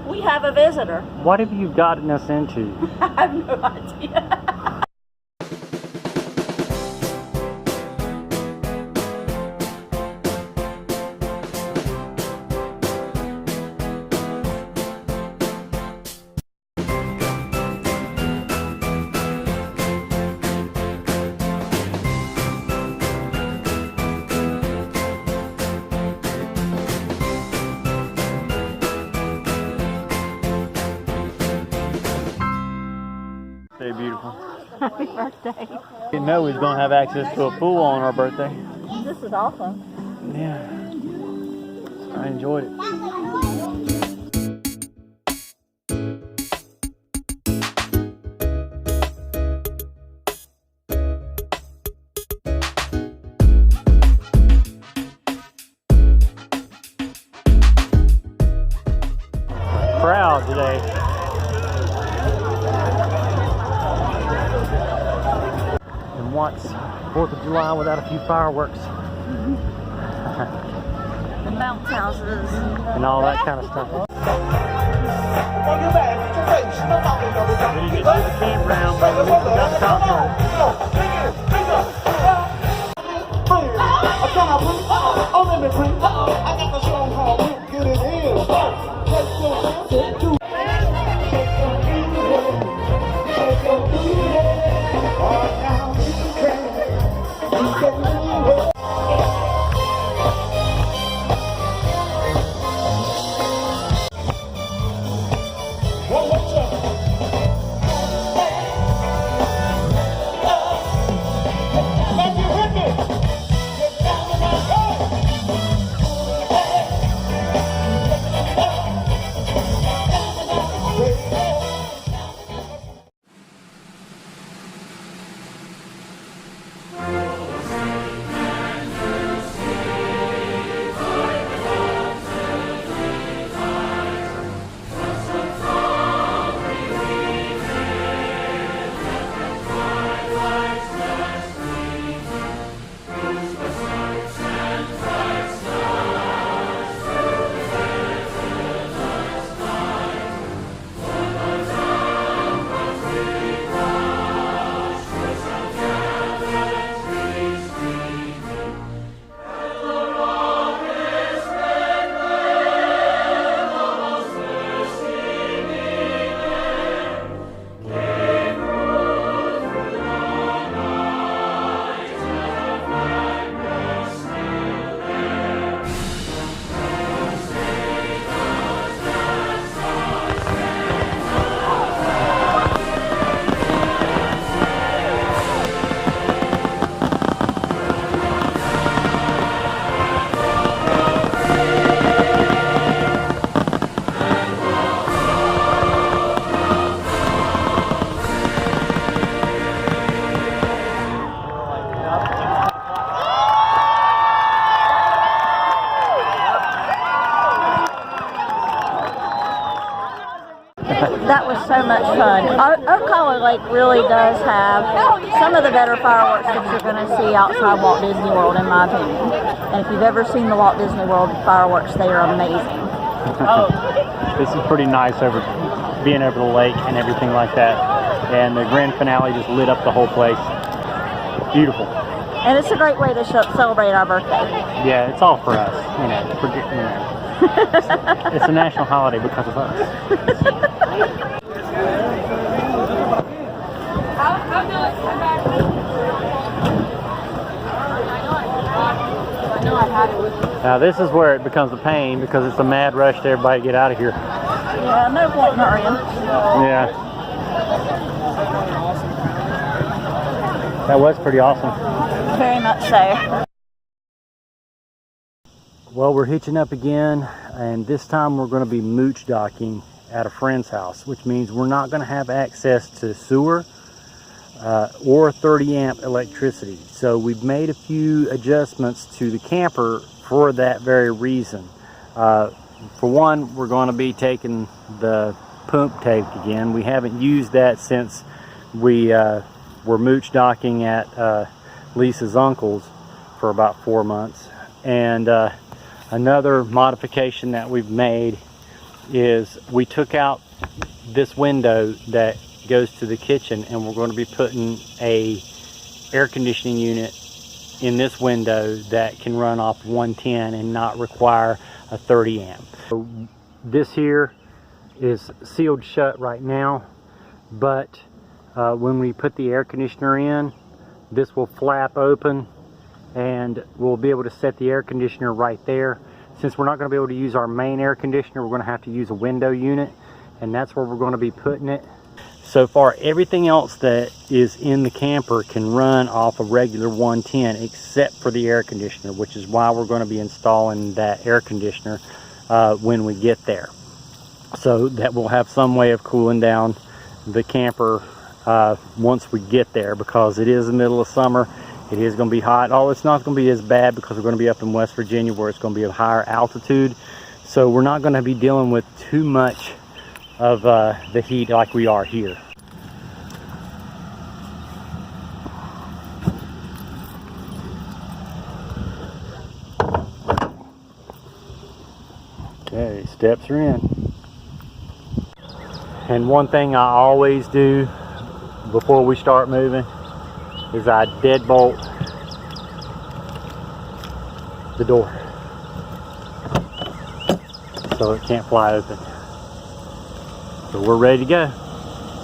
We have a visitor. What have you gotten us into? I have no idea. Very beautiful. Happy birthday. Didn't know we was gonna have access to a pool on our birthday. This is awesome. Yeah, I enjoyed it. Crowd today. And what's 4th of July without a few fireworks? The bounce houses. And all that kind of stuff. We didn't get to the campground, but we got the concert. That was so much fun. Ocala Lake really does have some of the better fireworks that you're going to see outside Walt Disney World, in my opinion. And if you've ever seen the Walt Disney World fireworks, they are amazing. This is pretty nice being over the lake and everything like that. And the grand finale just lit up the whole place. Beautiful. And it's a great way to celebrate our birthday. Yeah, it's all for us. It's a national holiday because of us. Now this is where it becomes a pain because it's a mad rush to everybody get out of here. Yeah, no point in hurrying. Yeah. That was pretty awesome. Very much so. Well, we're hitching up again, and this time we're going to be Moochdocking at a friend's house, which means we're not going to have access to sewer or 30 amp electricity. So we've made a few adjustments to the camper for that very reason. For one, we're going to be taking the pump tank again. We haven't used that since we were Moochdocking at Lisa's uncle's for about 4 months. And another modification that we've made is we took out this window that goes to the kitchen, and we're going to be putting a air conditioning unit in this window that can run off 110 and not require a 30 amp. So this here is sealed shut right now, but when we put the air conditioner in, this will flap open and we'll be able to set the air conditioner right there. Since we're not going to be able to use our main air conditioner, we're going to have to use a window unit, and that's where we're going to be putting it. So far, everything else that is in the camper can run off a regular 110 except for the air conditioner, which is why we're going to be installing that air conditioner when we get there. So that we'll have some way of cooling down the camper once we get there, because it is the middle of summer. It is going to be hot. Oh, it's not going to be as bad because we're going to be up in West Virginia where it's going to be a higher altitude. So we're not going to be dealing with too much of the heat like we are here. Okay, steps are in. And one thing I always do before we start moving is I deadbolt the door so it can't fly open. So we're ready to go.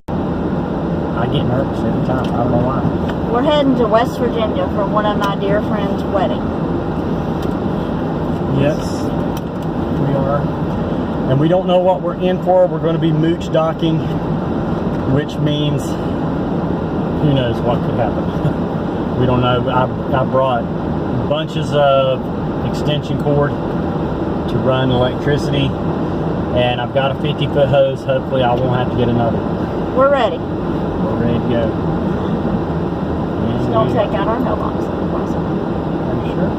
I get nervous every time. I don't know why. We're heading to West Virginia for one of my dear friends' wedding. Yes, we are. And we don't know what we're in for. We're going to be mooch docking, which means who knows what could happen. We don't know. I brought bunches of extension cord to run electricity, and I've got a 50-foot hose. Hopefully I won't have to get another one. We're ready. We're ready to go. Just don't take out our mailbox. Are you sure?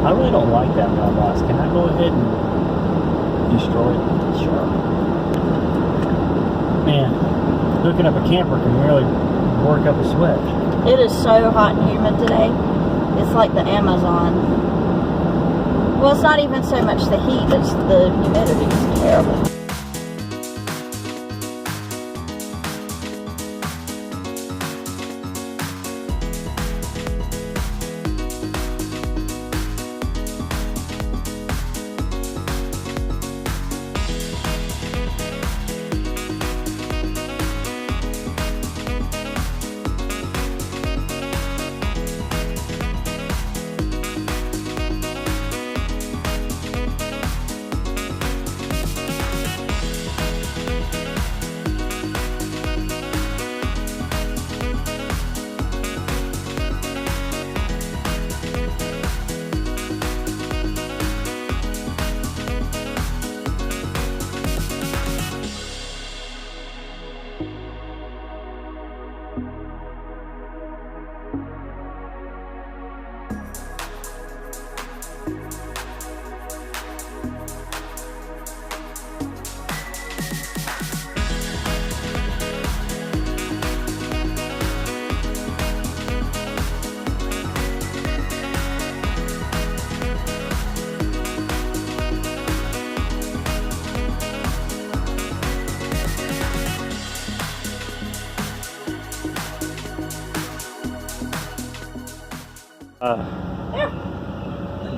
I really don't like that mailbox. Can I go ahead and destroy it? Sure. Man, hooking up a camper can really work up a sweat. It is so hot and humid today. It's like the Amazon. Well, it's not even so much the heat, it's the humidity. It's terrible.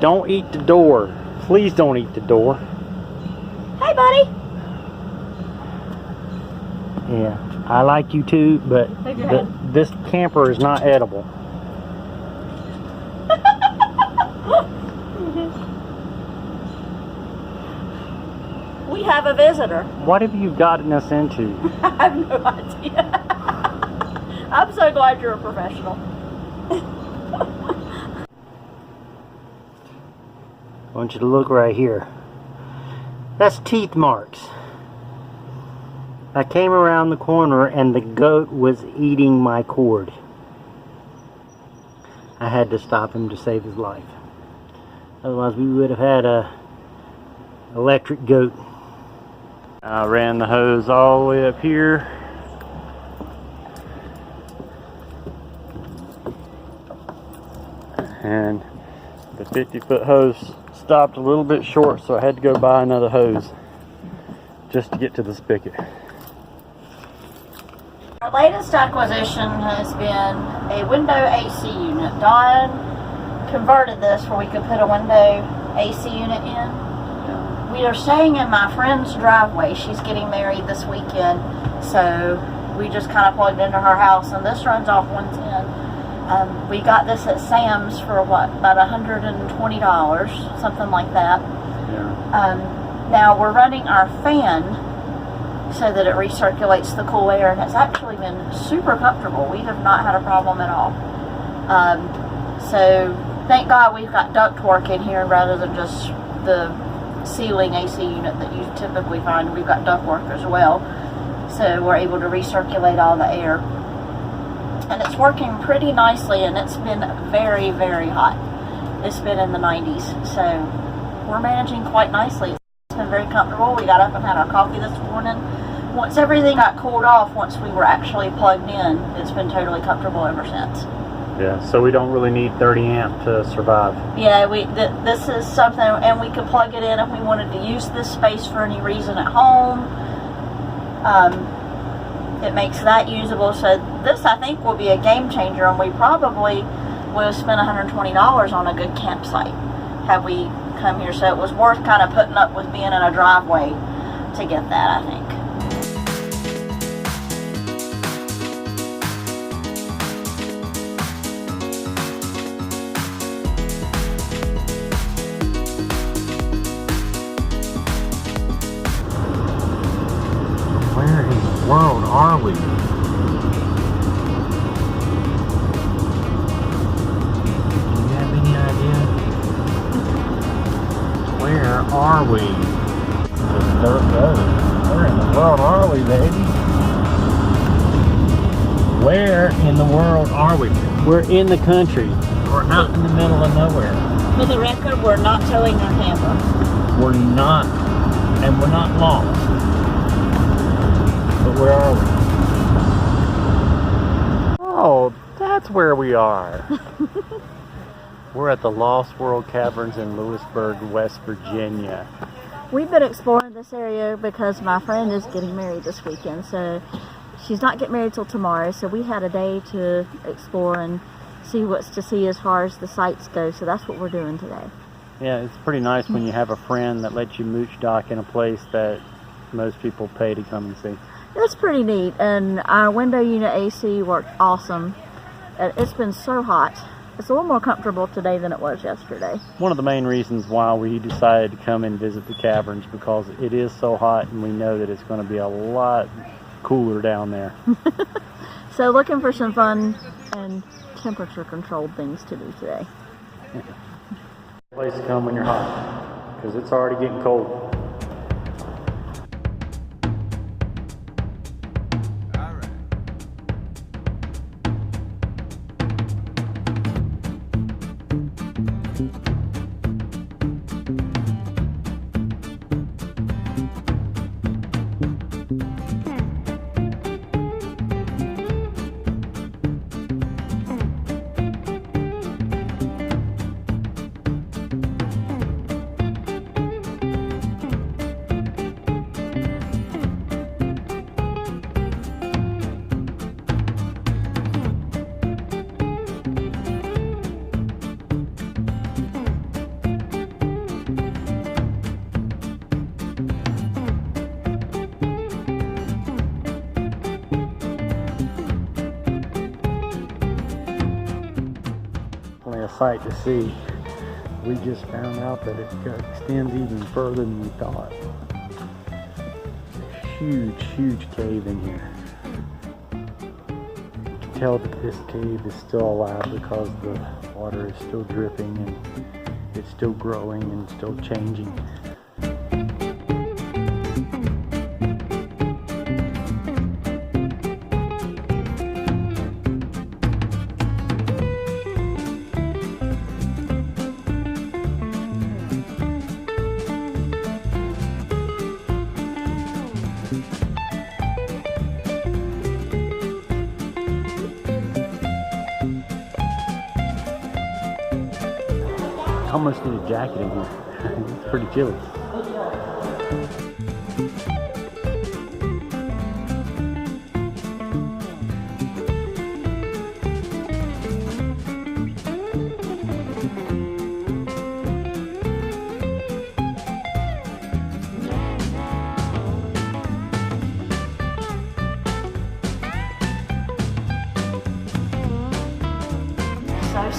Don't eat the door. Please don't eat the door. Hey, buddy. Yeah, I like you too, but this camper is not edible. We have a visitor. What have you gotten us into? I have no idea. I'm so glad you're a professional. I want you to look right here. That's teeth marks. I came around the corner and the goat was eating my cord. I had to stop him to save his life. Otherwise we would have had a electric goat. I ran the hose all the way up here. And the 50-foot hose stopped a little bit short, so I had to go buy another hose. just to get to the spigot. Our latest acquisition has been a window AC unit. Don converted this where we could put a window AC unit in. We are staying in my friend's driveway. She's getting married this weekend, so we just kind of plugged into her house, and this runs off 110. We got this at Sam's for what, about $120, something like that. Yeah. Now we're running our fan so that it recirculates the cool air, and it's actually been super comfortable. We have not had a problem at all. So thank God we've got ductwork in here rather than just the ceiling AC unit that you typically find. We've got ductwork as well, so we're able to recirculate all the air, and it's working pretty nicely, and it's been very, very hot. It's been in the 90s, so we're managing quite nicely. It's been very comfortable. We got up and had our coffee this morning. Once everything got cooled off, once we were actually plugged in, it's been totally comfortable ever since. Yeah, so we don't really need 30 amp to survive. Yeah, this is something, and we could plug it in if we wanted to use this space for any reason at home. It makes that usable. So this, I think, will be a game changer, and we probably would have spent $120 on a good campsite had we come here. So it was worth kind of putting up with being in a driveway to get that, I think. Where in the world are we? Do you have any idea? Where are we? The dirt road. Where in the world are we, baby? Where in the world are we? We're in the country. We're out in the middle of nowhere. For the record, we're not towing our camper. We're not, and we're not lost. But where are we? Oh, that's where we are. We're at the Lost World Caverns in Lewisburg, West Virginia. We've been exploring this area because my friend is getting married this weekend, so she's not getting married till tomorrow, so we had a day to explore and see what's to see as far as the sights go, so that's what we're doing today. Yeah, it's pretty nice when you have a friend that lets you mooch dock in a place that most people pay to come and see. It's pretty neat, and our window unit AC worked awesome. It's been so hot. It's a little more comfortable today than it was yesterday. One of the main reasons why we decided to come and visit the caverns, because it is so hot and we know that it's going to be a lot cooler down there. So looking for some fun and temperature controlled things to do today. Place to come when you're hot, because it's already getting cold. A sight to see. We just found out that it extends even further than we thought. Huge, huge cave in here. You can tell that this cave is still alive because the water is still dripping and it's still growing and still changing. Almost need a jacket in here. It's pretty chilly.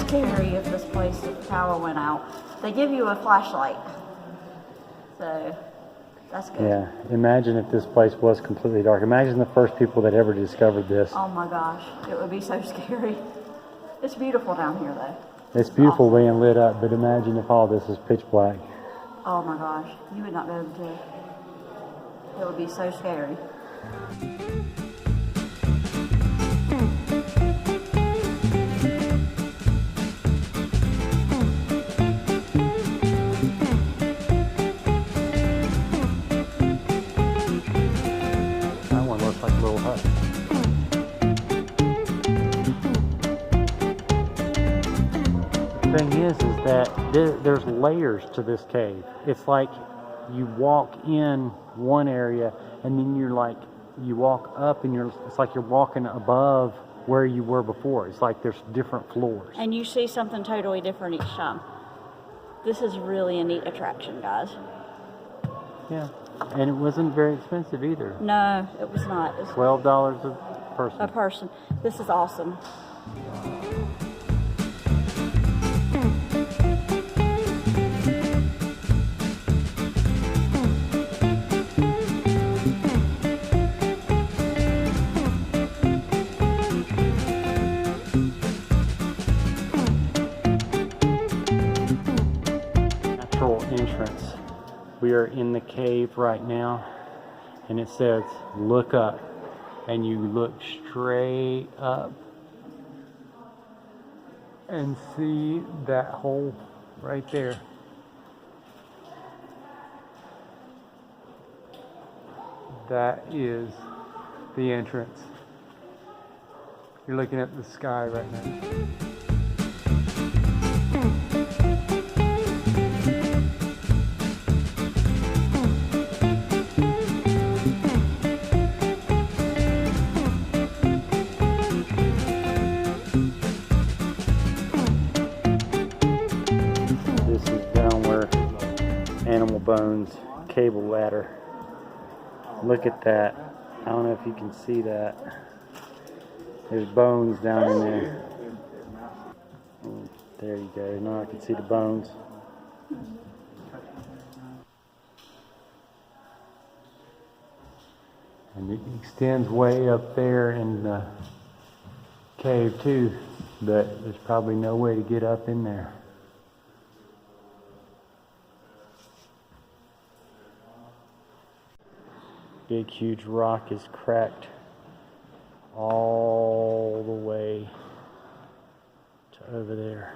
scary if this place, if the power went out. They give you a flashlight. So, that's good. Yeah, imagine if this place was completely dark. Imagine the first people that ever discovered this. Oh my gosh, it would be so scary. It's beautiful down here though. It's beautiful being lit up, but imagine if all this is pitch black. Oh my gosh, you would not be able to. It would be so scary. That one looks like a little hut. The thing is that there's layers to this cave. It's like you walk in one area and then you walk up and it's like you're walking above where you were before. It's like there's different floors. And you see something totally different each time. This is really a neat attraction, guys. Yeah, and it wasn't very expensive either. No, it was not. It was $12 a person. a person. This is awesome. Entrance. We are in the cave right now, and it says look up, and you look straight up and see that hole right there. That is the entrance. You're looking at the sky right now. Animal bones, cable ladder. Look at that. I don't know if you can see that. There's bones down in there. There you go. Now I can see the bones. And it extends way up there in the cave too, but there's probably no way to get up in there. Big huge rock is cracked all the way to over there.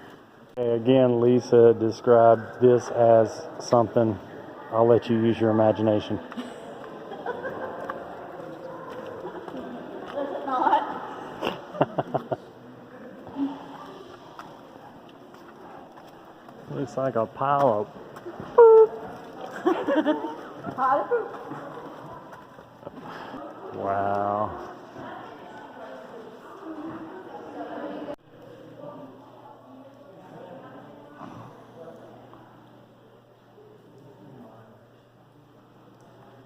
Okay, again, Lisa described this as something. I'll let you use your imagination. Does it not? Looks like a pile of poop. Pile of poop. Wow.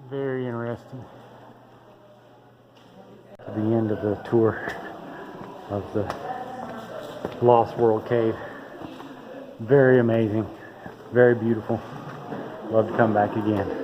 Very interesting. To the end of the tour of the Lost World Cave. Very amazing. Very beautiful. Love to come back again.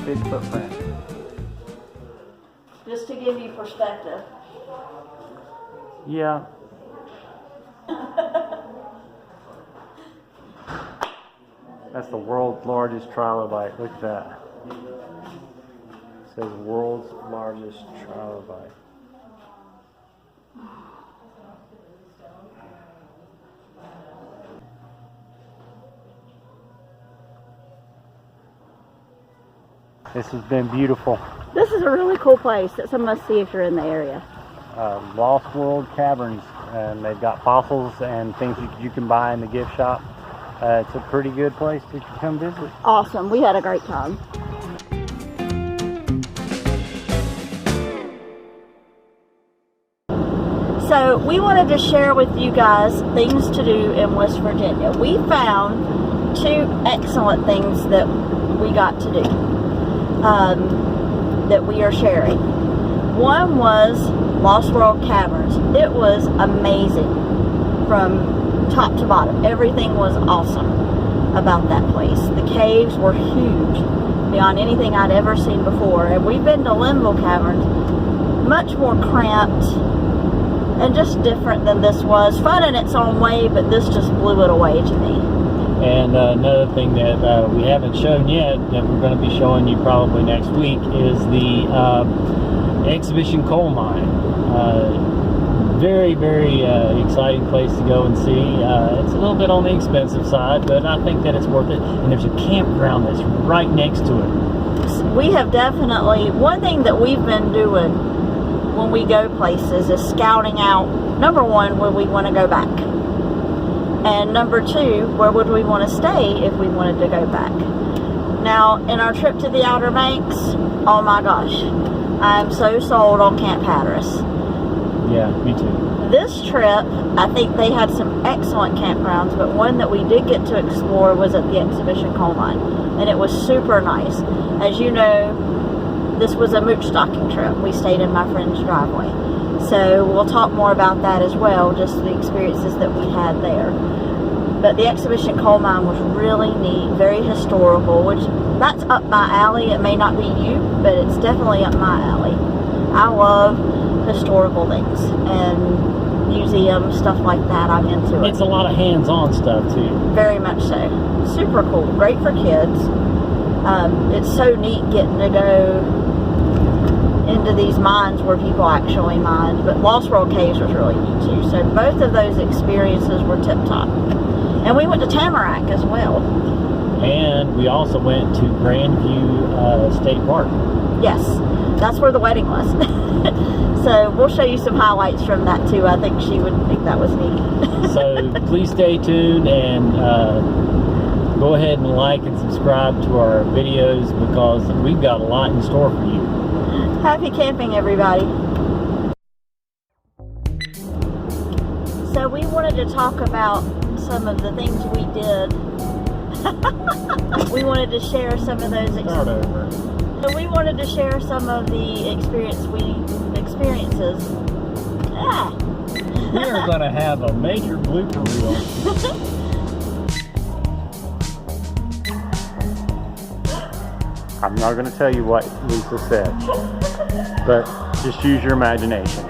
Big footprint. Just to give you perspective. Yeah. That's the world's largest trilobite. Look at that. It says world's largest trilobite. This has been beautiful. This is a really cool place. It's a must-see if you're in the area. Lost World Caverns, and they've got fossils and things you can buy in the gift shop. It's a pretty good place to come visit. Awesome. We had a great time. So we wanted to share with you guys things to do in West Virginia. We found 2 excellent things that we got to do that we are sharing. One was Lost World Caverns. It was amazing from top to bottom. Everything was awesome about that place. The caves were huge, beyond anything I'd ever seen before. And we've been to Linville Caverns, much more cramped and just different than this was. Fun in its own way, but this just blew it away to me. And another thing that we haven't shown yet, that we're going to be showing you probably next week, is the exhibition coal mine. Very, very exciting place to go and see. It's a little bit on the expensive side, but I think that it's worth it. And there's a campground that's right next to it. We have definitely, one thing that we've been doing when we go places is scouting out, number one, where we want to go back. And number 2, where would we want to stay if we wanted to go back? Now, in our trip to the Outer Banks, oh my gosh, I'm so sold on Camp Hatteras. Yeah, me too. This trip, I think they had some excellent campgrounds, but one that we did get to explore was at the exhibition coal mine, and it was super nice. As you know, this was a Moochdocking trip. We stayed in my friend's driveway. So we'll talk more about that as well, just the experiences that we had there. But the exhibition coal mine was really neat, very historical, which that's up my alley. It may not be you, but it's definitely up my alley. I love historical things and museums, stuff like that. I'm into it. It's a lot of hands-on stuff too. Very much so. Super cool. Great for kids. It's so neat getting to go into these mines where people actually mined, but Lost World Caves was really neat too. So both of those experiences were tip-top. And we went to Tamarack as well. And we also went to Grandview State Park. Yes, that's where the wedding was. So we'll show you some highlights from that too. I think she would think that was neat. So please stay tuned and go ahead and like and subscribe to our videos, because we've got a lot in store for you. Happy camping, everybody. So we wanted to talk about some of the things we did. We wanted to share some of those experiences. So we wanted to share some of the experiences. We are going to have a major blooper reel. I'm not going to tell you what Lisa said, but just use your imagination.